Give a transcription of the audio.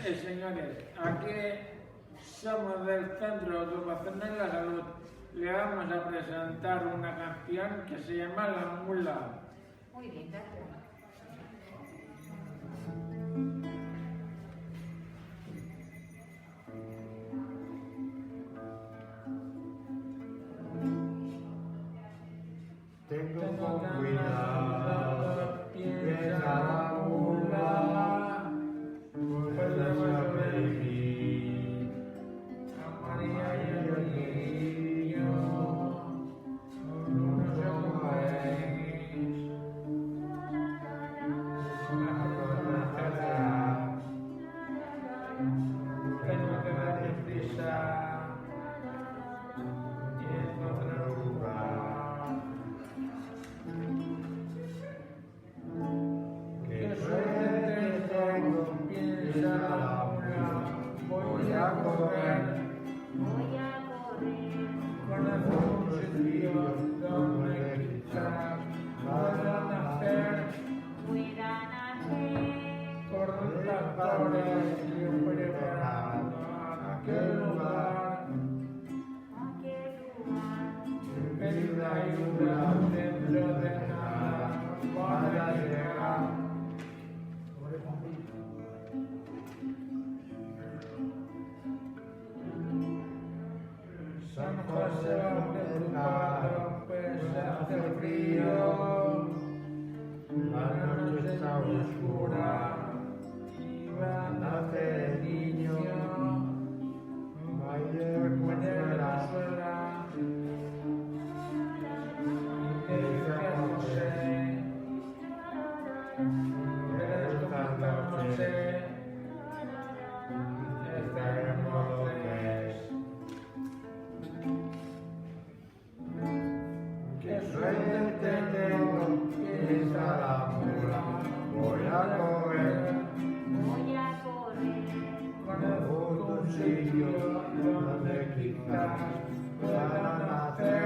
y señores, aquí somos del Centro de Ocupacional de la Salud. Le vamos a presentar una canción que se llama La Mula. Muy bien, gracias. Tengo con cuidado, piensa la mula, pues la sobrevivir. A María y el niño, no son buenos. La conocerá, tengo que darle prisa, y en otro lugar. Que suerte tengo, piensa la mula, voy a correr, conocer un sitio donde quizás pueda nacer, por las flores y preparando aquel lugar, pedir ayuda dentro de nada para llegar. San José preocupado, pues hace frío, la noche está oscura, y va a nacer el niño, vaya consuela, y que dice a José, esta noche estaremos tres. Que suerte tengo, piensa la mula, voy a correr, conozco un sitio donde quizás pueda nacer.